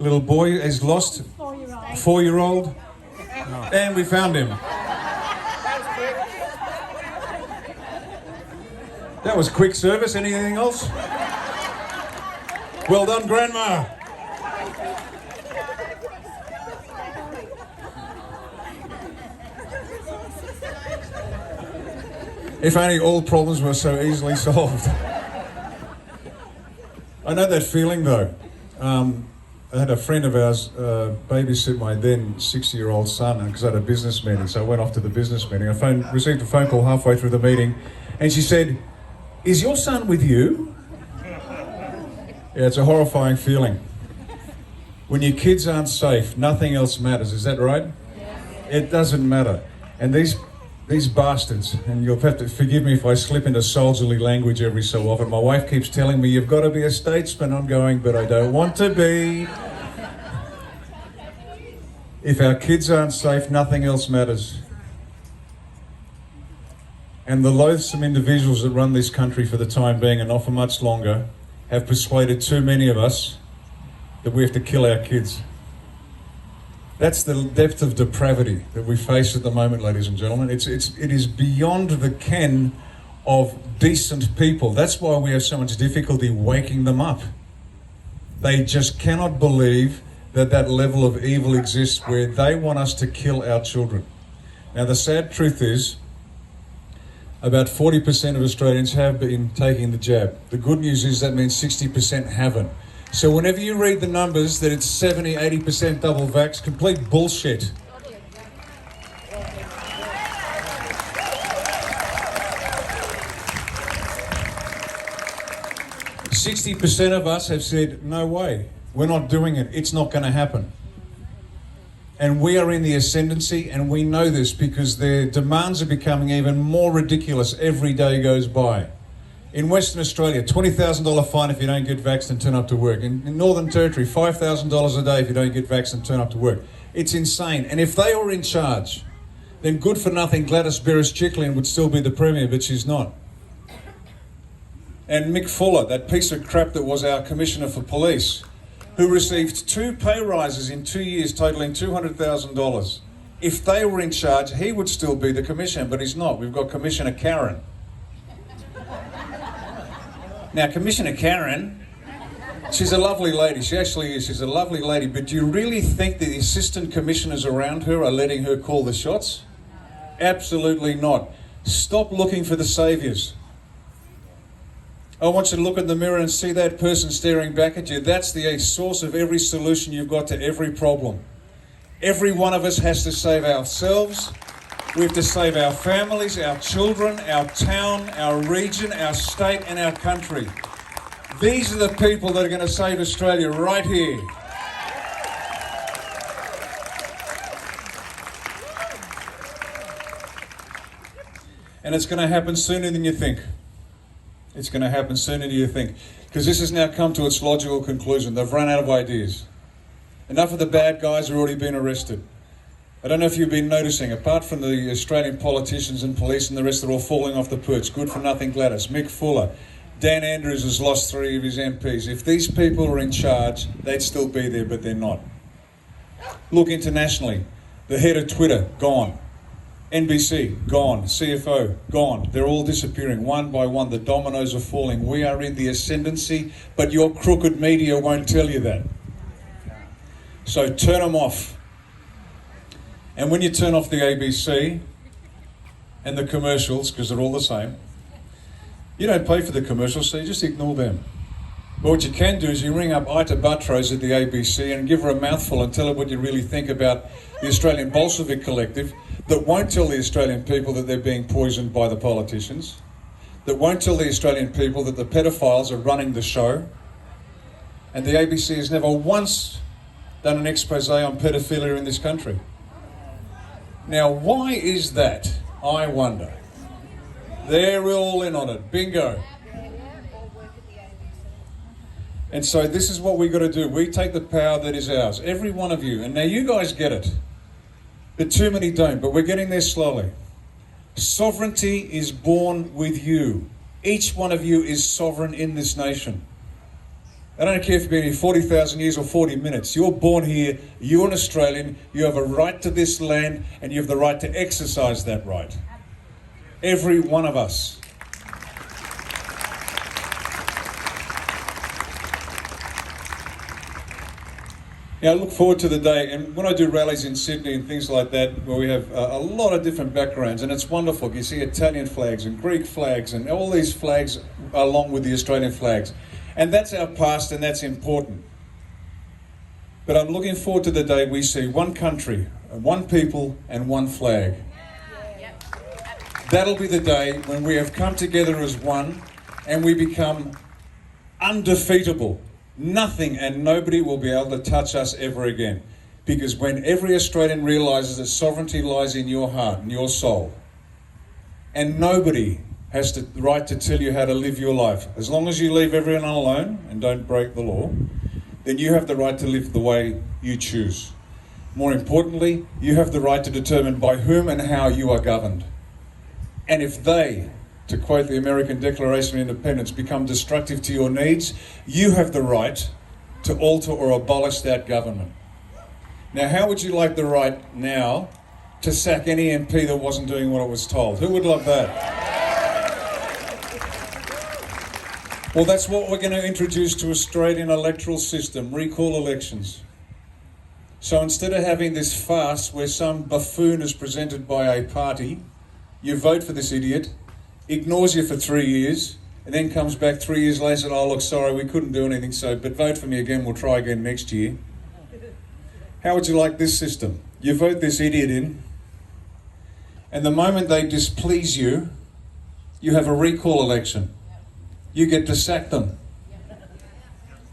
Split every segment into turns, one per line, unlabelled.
little boy is lost.
4-year-old.
4-year-old. And we found him. That was quick service. Anything else? Well done, Grandma. If only all problems were so easily solved. I know that feeling though. I had a friend of ours babysit my then 60-year-old son because I had a business meeting, so I went off to the business meeting. I received a phone call halfway through the meeting, and she said, "Is your son with you?" Yeah, it's a horrifying feeling. When your kids aren't safe, nothing else matters, is that right? It doesn't matter. And these bastards, and you'll have to forgive me if I slip into soldierly language every so often. My wife keeps telling me, "You've got to be a statesman." I'm going, but I don't want to be. If our kids aren't safe, nothing else matters. And the loathsome individuals that run this country for the time being, and not for much longer, have persuaded too many of us that we have to kill our kids. That's the depth of depravity that we face at the moment, ladies and gentlemen. It is beyond the ken of decent people. That's why we have so much difficulty waking them up. They just cannot believe that level of evil exists where they want us to kill our children. Now, the sad truth is, about 40% of Australians have been taking the jab. The good news is that means 60% haven't. So whenever you read the numbers that it's 70, 80% double vax, complete bullshit. "60% of us have said, no way, we're not doing it, it's not going to happen." And we are in the ascendancy, and we know this because their demands are becoming even more ridiculous every day goes by. In Western Australia, $20,000 fine if you don't get vaxxed and turn up to work. In Northern Territory, $5,000 a day if you don't get vaxxed and turn up to work. It's insane. And if they were in charge, then good for nothing Gladys Berejiklian would still be the Premier, but she's not. And Mick Fuller, that piece of crap that was our Commissioner for Police, who received 2 pay rises in 2 years, totaling $200,000. If they were in charge, he would still be the Commissioner, but he's not. We've got Commissioner Karen. Now, Commissioner Karen, she's a lovely lady. She actually is. She's a lovely lady. But do you really think that the assistant commissioners around her are letting her call the shots? Absolutely not. Stop looking for the saviours. I want you to look in the mirror and see that person staring back at you. That's the source of every solution you've got to every problem. Every one of us has to save ourselves. We have to save our families, our children, our town, our region, our state, and our country. These are the people that are going to save Australia right here. And it's going to happen sooner than you think. It's going to happen sooner than you think. Because this has now come to its logical conclusion. They've run out of ideas. Enough of the bad guys have already been arrested. I don't know if you've been noticing, apart from the Australian politicians and police and the rest, they're all falling off the perch. Good for nothing Gladys, Mick Fuller, Dan Andrews has lost 3 of his MPs. If these people were in charge, they'd still be there, but they're not. Look internationally. The head of Twitter, gone. NBC, gone. CFO, gone. They're all disappearing one by one. The dominoes are falling. We are in the ascendancy, but your crooked media won't tell you that. So turn them off. And when you turn off the ABC and the commercials, because they're all the same, you don't pay for the commercials, so you just ignore them. But what you can do is you ring up Ita Buttrose at the ABC and give her a mouthful and tell her what you really think about the Australian Bolshevik Collective that won't tell the Australian people that they're being poisoned by the politicians, that won't tell the Australian people that the pedophiles are running the show. And the ABC has never once done an expose on pedophilia in this country. Now, why is that? I wonder. They're all in on it. Bingo. And so this is what we got to do. We take the power that is ours. Every one of you. And now you guys get it. But too many don't. But we're getting there slowly. Sovereignty is born with you. Each one of you is sovereign in this nation. I don't care if you've been here 40,000 years or 40 minutes. You're born here, you're an Australian, you have a right to this land, and you have the right to exercise that right. Every one of us. Now, I look forward to the day, and when I do rallies in Sydney and things like that, where we have a lot of different backgrounds, and it's wonderful. You see Italian flags and Greek flags and all these flags along with the Australian flags. And that's our past, and that's important. But I'm looking forward to the day we see one country, one people, and one flag. That'll be the day when we have come together as one, and we become undefeatable. Nothing and nobody will be able to touch us ever again. Because when every Australian realises that sovereignty lies in your heart and your soul, and nobody has the right to tell you how to live your life, as long as you leave everyone alone and don't break the law, then you have the right to live the way you choose. More importantly, you have the right to determine by whom and how you are governed. And if they, to quote the American Declaration of Independence, become destructive to your needs, you have the right to alter or abolish that government. Now, how would you like the right now to sack any MP that wasn't doing what it was told? Who would love that? Well, that's what we're going to introduce to Australian electoral system, recall elections. So instead of having this farce where some buffoon is presented by a party, you vote for this idiot, ignores you for 3 years, and then comes back 3 years later and, oh, look, sorry, we couldn't do anything, but vote for me again, we'll try again next year. How would you like this system? You vote this idiot in, and the moment they displease you, you have a recall election. You get to sack them.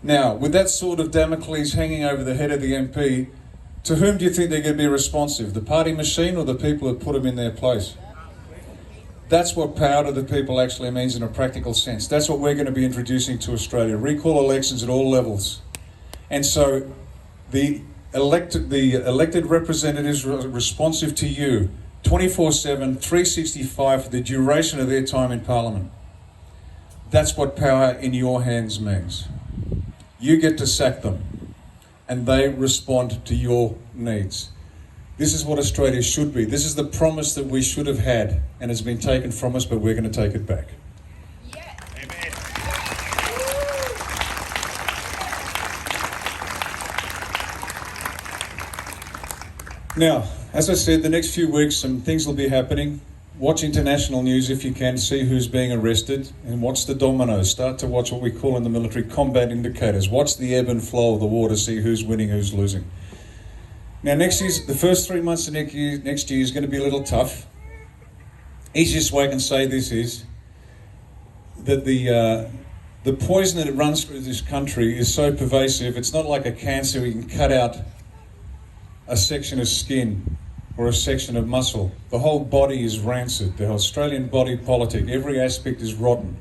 Now, with that sword of Damocles hanging over the head of the MP, to whom do you think they're going to be responsive? The party machine or the people that put them in their place? That's what power to the people actually means in a practical sense. That's what we're going to be introducing to Australia. Recall elections at all levels. And so the elected representatives are responsive to you 24/7, 365 for the duration of their time in Parliament. That's what power in your hands means. You get to sack them, and they respond to your needs. This is what Australia should be. This is the promise that we should have had, and has been taken from us, but we're going to take it back.
Yeah.
Amen.
Now, as I said, the next few weeks some things will be happening. Watch international news if you can, see who's being arrested, and watch the dominoes. Start to watch what we call in the military combat indicators. Watch the ebb and flow of the war to see who's winning, who's losing. Now, the first 3 months of next year is going to be a little tough. Easiest way I can say this is that the poison that runs through this country is so pervasive, it's not like a cancer where you can cut out a section of skin or a section of muscle. The whole body is rancid. The Australian body politic, every aspect is rotten.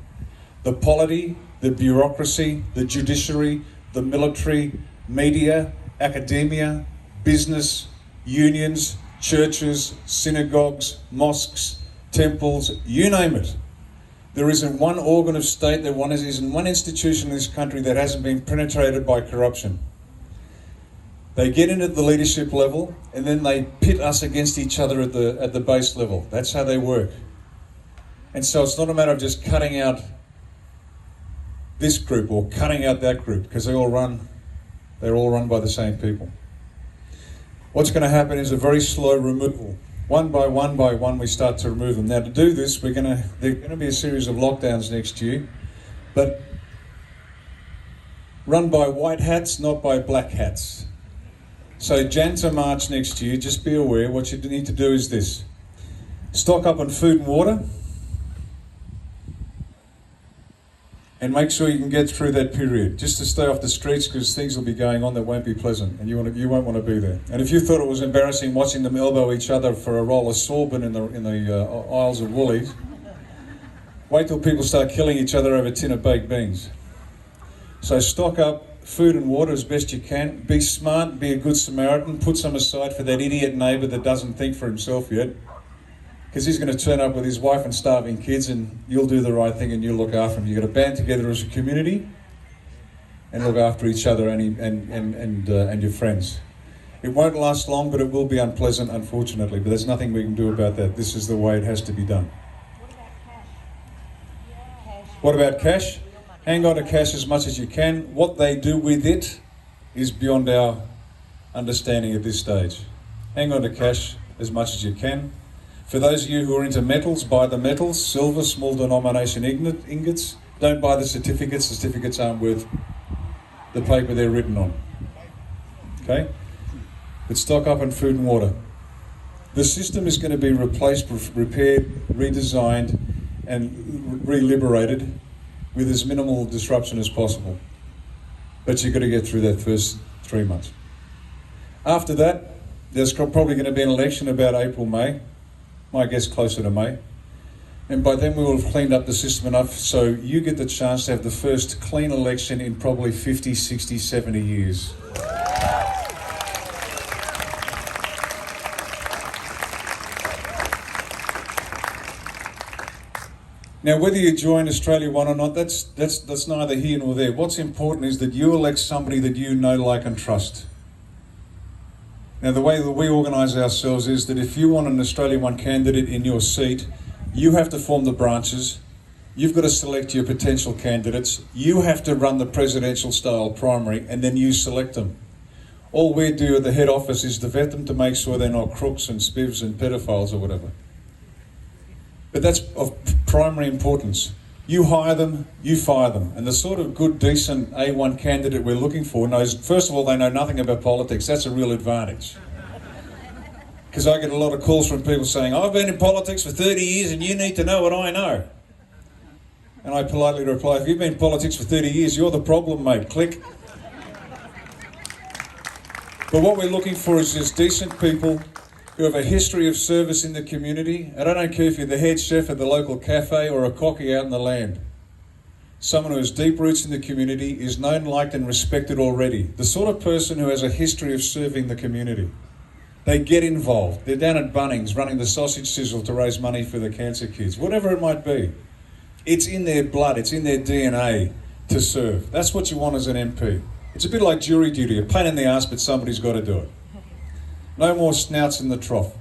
The polity, the bureaucracy, the judiciary, the military, media, academia, business, unions, churches, synagogues, mosques, temples, you name it. There isn't one organ of state, there isn't one institution in this country that hasn't been penetrated by corruption. They get in at the leadership level, and then they pit us against each other at the base level. That's how they work. And so it's not a matter of just cutting out this group or cutting out that group, because they're all run by the same people. What's going to happen is a very slow removal. One by one, we start to remove them. Now, to do this, there's going to be a series of lockdowns next year, but run by white hats, not by black hats. So Jan to March next year, just be aware, what you need to do is this. Stock up on food and water, and make sure you can get through that period, just to stay off the streets, because things will be going on that won't be pleasant, and you won't want to be there. And if you thought it was embarrassing watching them elbow each other for a roll of sorbet in the aisles of Woolies, wait till people start killing each other over a tin of baked beans. So stock up food and water as best you can. Be smart, be a good Samaritan, put some aside for that idiot neighbour that doesn't think for himself yet, because he's going to turn up with his wife and starving kids, and you'll do the right thing and you'll look after him. You've got to band together as a community and look after each other and your friends. It won't last long, but it will be unpleasant, unfortunately. But there's nothing we can do about that. This is the way it has to be done. What about cash? Hang on to cash as much as you can. What they do with it is beyond our understanding at this stage. Hang on to cash as much as you can. For those of you who are into metals, buy the metals, silver, small denomination ingots. Don't buy the certificates. The certificates aren't worth the paper they're written on. Okay? But stock up on food and water. The system is going to be replaced, repaired, redesigned, and re-liberated with as minimal disruption as possible. But you've got to get through that first 3 months. After that, there's probably going to be an election about April, May. My guess closer to May. And by then we will have cleaned up the system enough so you get the chance to have the first clean election in probably 50, 60, 70 years. Now, whether you join Australia One or not, that's neither here nor there. What's important is that you elect somebody that you know, like and trust. Now, the way that we organise ourselves is that if you want an Australia One candidate in your seat, you have to form the branches. You've got to select your potential candidates. You have to run the presidential style primary, and then you select them. All we do at the head office is to vet them to make sure they're not crooks and spivs and pedophiles or whatever. But that's of primary importance. You hire them, you fire them. And the sort of good, decent A1 candidate we're looking for knows, first of all, they know nothing about politics. That's a real advantage. Because I get a lot of calls from people saying, I've been in politics for 30 years and you need to know what I know. And I politely reply, if you've been in politics for 30 years, you're the problem, mate. Click. But what we're looking for is just decent people who have a history of service in the community. And I don't care if you're the head chef at the local cafe or a cocky out in the land. Someone who has deep roots in the community, is known, liked and respected already. The sort of person who has a history of serving the community. They get involved. They're down at Bunnings running the sausage sizzle to raise money for the cancer kids. Whatever it might be. It's in their blood, it's in their DNA to serve. That's what you want as an MP. It's a bit like jury duty, a pain in the ass, but somebody's got to do it. No more snouts in the trough.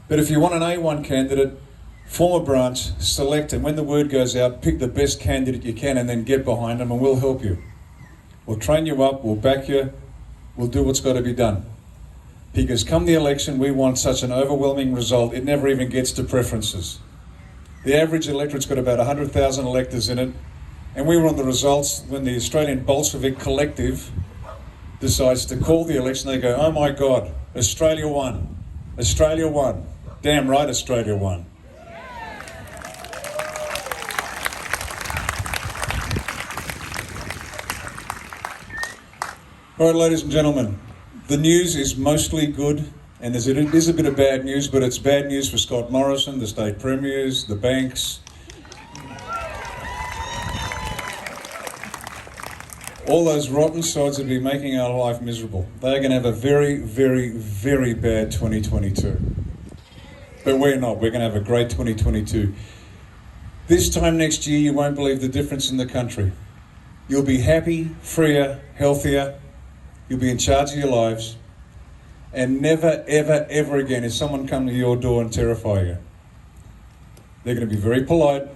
But if you want an A1 candidate, form a branch, select, and when the word goes out, pick the best candidate you can and then get behind them and we'll help you. We'll train you up, we'll back you, we'll do what's got to be done. Because come the election, we want such an overwhelming result, it never even gets to preferences. The average electorate's got about 100,000 electors in it, and we want the results when the Australian Bolshevik Collective decides to call the election. They go, oh my God, Australia won. Australia won. Damn right Australia won. All right, ladies and gentlemen, the news is mostly good, and it is a bit of bad news, but it's bad news for Scott Morrison, the state premiers, the banks. All those rotten sods that have been making our life miserable. They're going to have a very, very, very bad 2022. But we're not. We're going to have a great 2022. This time next year, you won't believe the difference in the country. You'll be happy, freer, healthier. You'll be in charge of your lives. And never, ever, ever again is someone come to your door and terrify you. They're going to be very polite.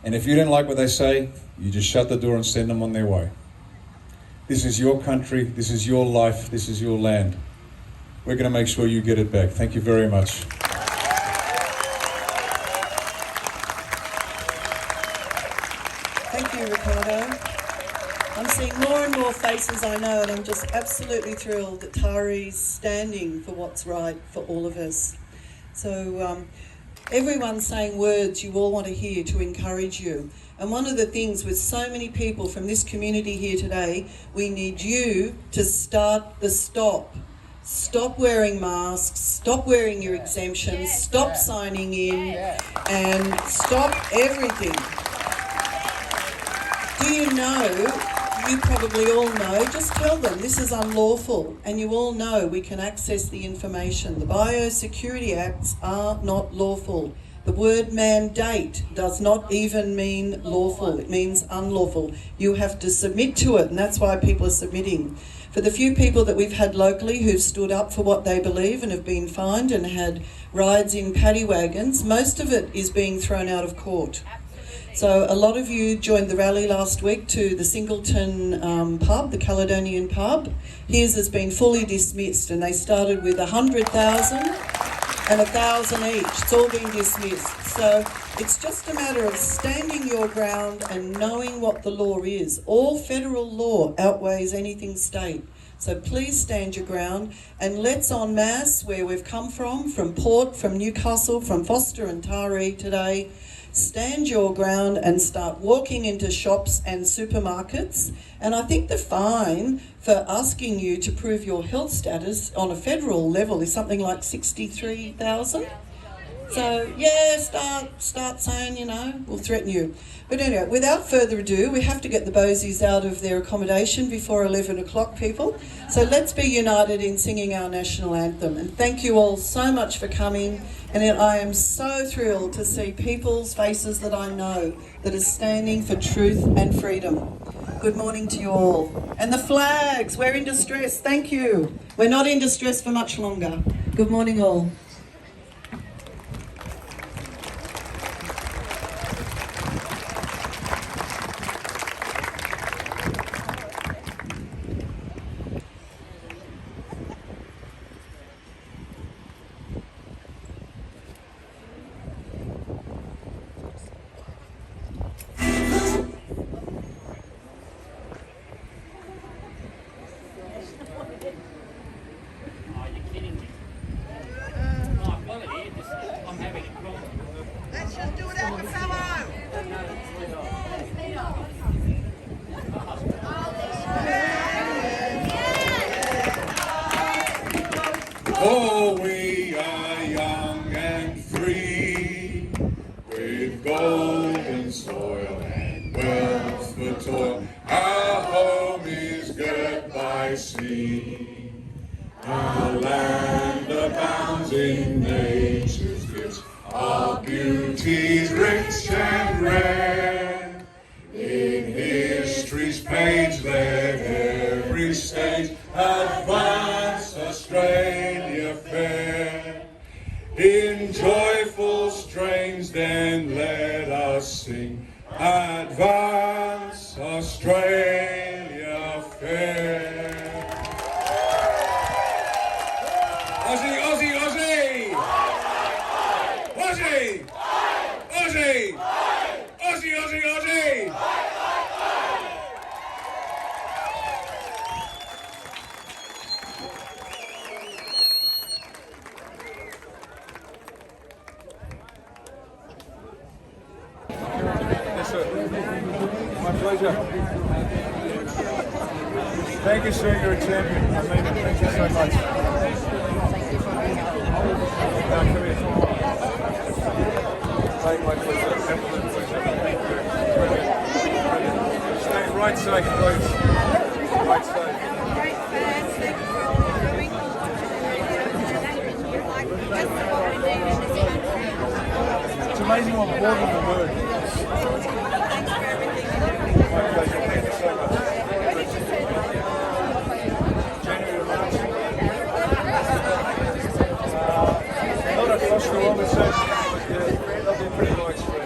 And if you don't like what they say, you just shut the door and send them on their way. This is your country, this is your life, this is your land. We're going to make sure you get it back. Thank you very much.
Thank you, Riccardo. I'm seeing more and more faces I know, and I'm just absolutely thrilled that Taree's standing for what's right for all of us. So everyone's saying words you all want to hear to encourage you. And one of the things with so many people from this community here today, we need you to start the stop. Stop wearing masks, stop wearing your exemptions, stop signing in, and stop everything. Do you know, you probably all know, just tell them this is unlawful, and you all know we can access the information. The Biosecurity Acts are not lawful. The word mandate does not even mean lawful, it means unlawful. You have to submit to it, and that's why people are submitting. For the few people that we've had locally who've stood up for what they believe and have been fined and had rides in paddy wagons, most of it is being thrown out of court. So a lot of you joined the rally last week to the Singleton pub, the Caledonian pub. His has been fully dismissed, and they started with 100,000 and 1,000 each. It's all been dismissed. So it's just a matter of standing your ground and knowing what the law is. All federal law outweighs anything state. So please stand your ground, and let's en masse, where we've come from Port, from Newcastle, from Foster and Taree today, stand your ground and start walking into shops and supermarkets. And I think the fine for asking you to prove your health status on a federal level is something like 63,000. So yeah, start saying, we'll threaten you. But anyway, without further ado, we have to get the Bosies out of their accommodation before 11 o'clock, people. So let's be united in singing our national anthem. And thank you all so much for coming. And I am so thrilled to see people's faces that I know that are standing for truth and freedom. Good morning to you all. And the flags, we're in distress. Thank you. We're not in distress for much longer. Good morning all.
Oh, we are young and free, with golden soil and wealth for toil. Our home is girt by sea. Our land abounds in nature's gifts. Our beauty's rich and rare. In history's page let every stage advance Australia fair. In joyful strains then let us sing, advance Australia fair. Aussie, Aussie, Aussie! Aussie! Aussie! Aussie, Aussie, Aussie! Yes, sir. My pleasure. Thank you, sir. You're a champion. I mean it. Thank you so much. Now, come here. My pleasure. Absolute pleasure. Thank you. Brilliant. Stay right safe, please. Right safe. It's amazing what more than the word. My pleasure. Thank you so much. January, March. Not across the world, it's but they'll be pretty widespread.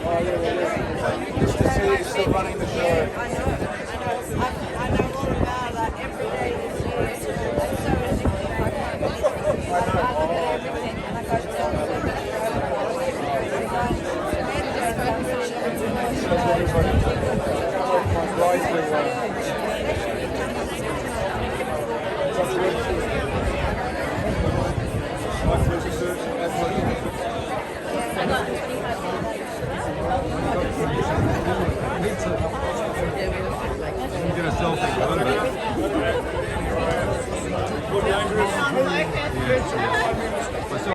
Oh, yeah. Just to see you still running the show.
I know all about that every day this year. It's so addictive. I look at everything and I go to
Shows everybody. My bride will